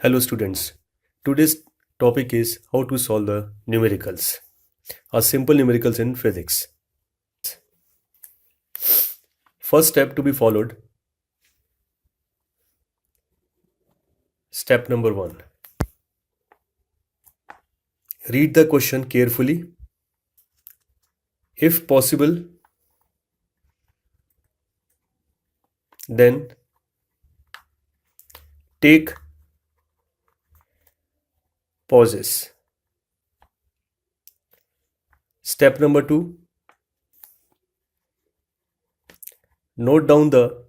Hello students, today's topic is how to solve the numericals, or simple numericals in physics. First step to be followed, step number 1. Read the question carefully. If possible, then take pauses. Step number 2, note down the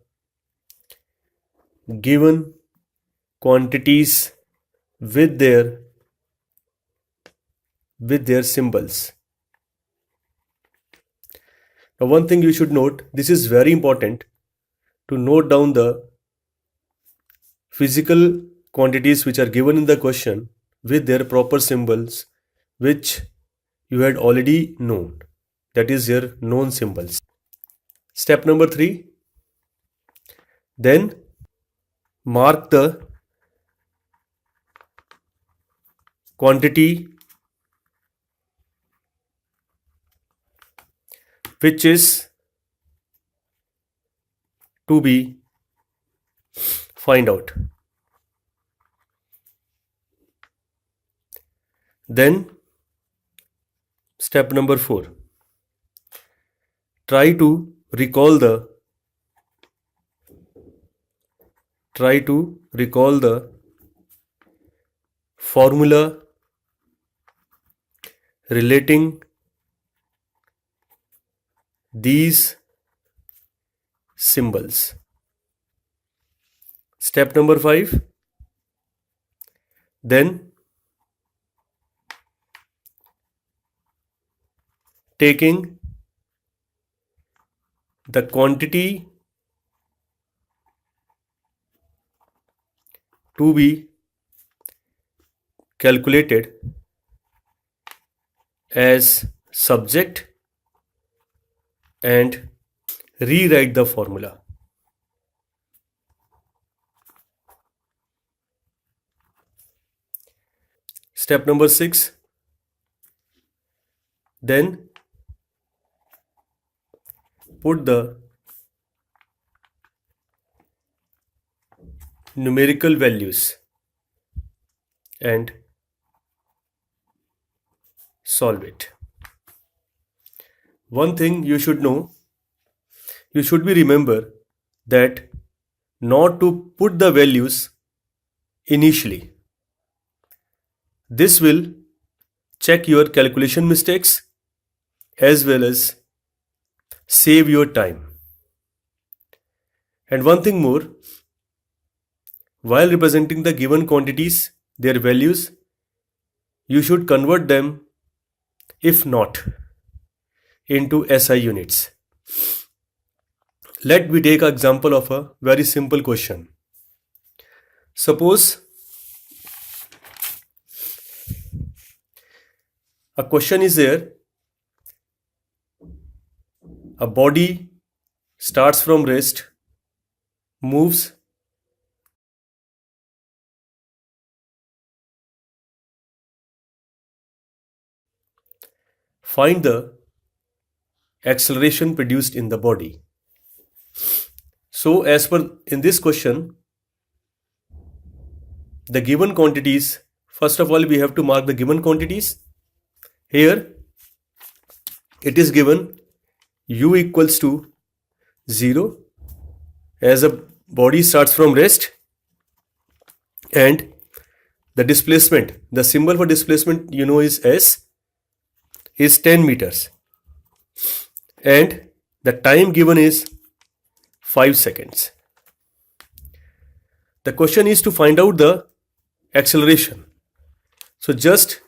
given quantities with their symbols. Now one thing you should note, this is very important to note down the physical quantities which are given in the question with their proper symbols which you had already known, that is your known symbols. Step number 3, then mark the quantity which is to be find out. Then step number 4, try to recall the formula relating these symbols. Step number 5, then taking the quantity to be calculated as subject and rewrite the formula. Step number 6, then put the numerical values and solve it. One thing you should know, you should be remember that not to put the values initially. This will check your calculation mistakes as well as save your time. And one thing more, while representing the given quantities, their values, you should convert them, if not, into SI units. Let me take an example of a very simple question. Suppose a question is there, a body starts from rest, moves find the acceleration produced in the body. So as per in this question, the given quantities, first of all we have to mark the given quantities. Here it is given u equals to 0 as a body starts from rest, and the displacement, the symbol for displacement you know is S, is 10 meters, and the time given is 5 seconds. The question is to find out the acceleration. So just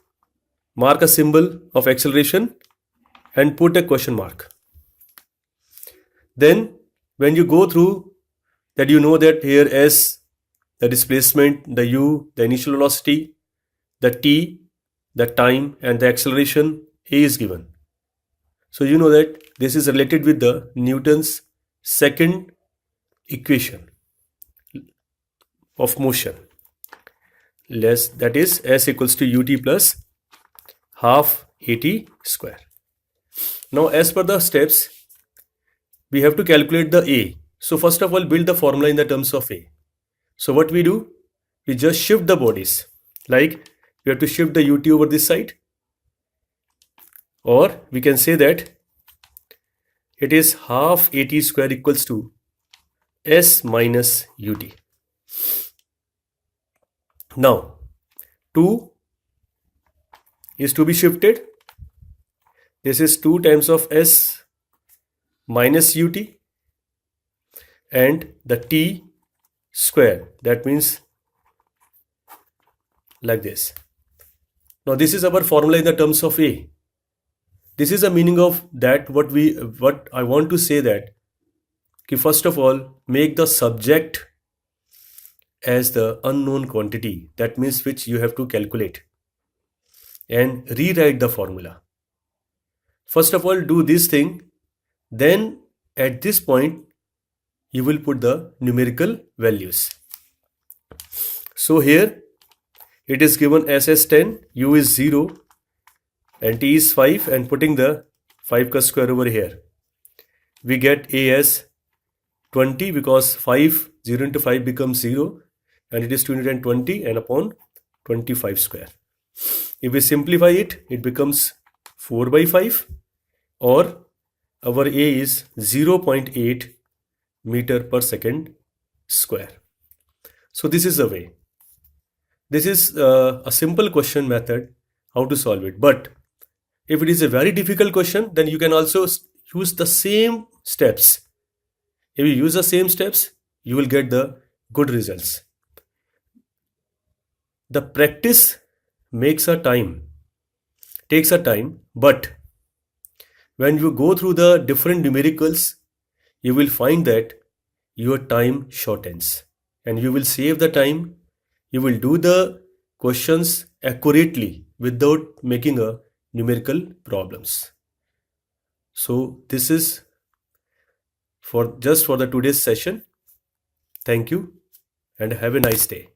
mark a symbol of acceleration and put a question mark. Then when you go through that, you know that here S, the displacement, the U, the initial velocity, the T, the time, and the acceleration A is given. So you know that this is related with the Newton's second equation of motion. less, that is s equals to ut plus half at square. Now as per the steps, we have to calculate the a. So first of all, build the formula in the terms of a. So what we do, we just shift the bodies, like we have to shift the ut over this side, or we can say that it is half at square equals to s minus ut. Now 2 is to be shifted. This is 2 times of s minus ut, and the t square, that means like this. Now this is our formula in the terms of a. This is the meaning of that. What I want to say that first of all, make the subject as the unknown quantity, that means which you have to calculate, and rewrite the formula. First of all, do this thing, then at this point you will put the numerical values. So here it is given s as 10, u is 0, and t is 5, and putting the 5 ka square over here, we get a as 20, because 5, 0 into 5 becomes 0, and it is 220, and upon 25 square. If we simplify it, it becomes 4 by 5, or our a is 0.8 meter per second square. So this is the way. This is a simple question method how to solve it. But if it is a very difficult question, then you can also use the same steps. If you use the same steps, you will get the good results. The practice takes a time, but when you go through the different numericals, you will find that your time shortens, and you will save the time. You will do the questions accurately without making a numerical problems. So this is just for the today's session. Thank you and have a nice day.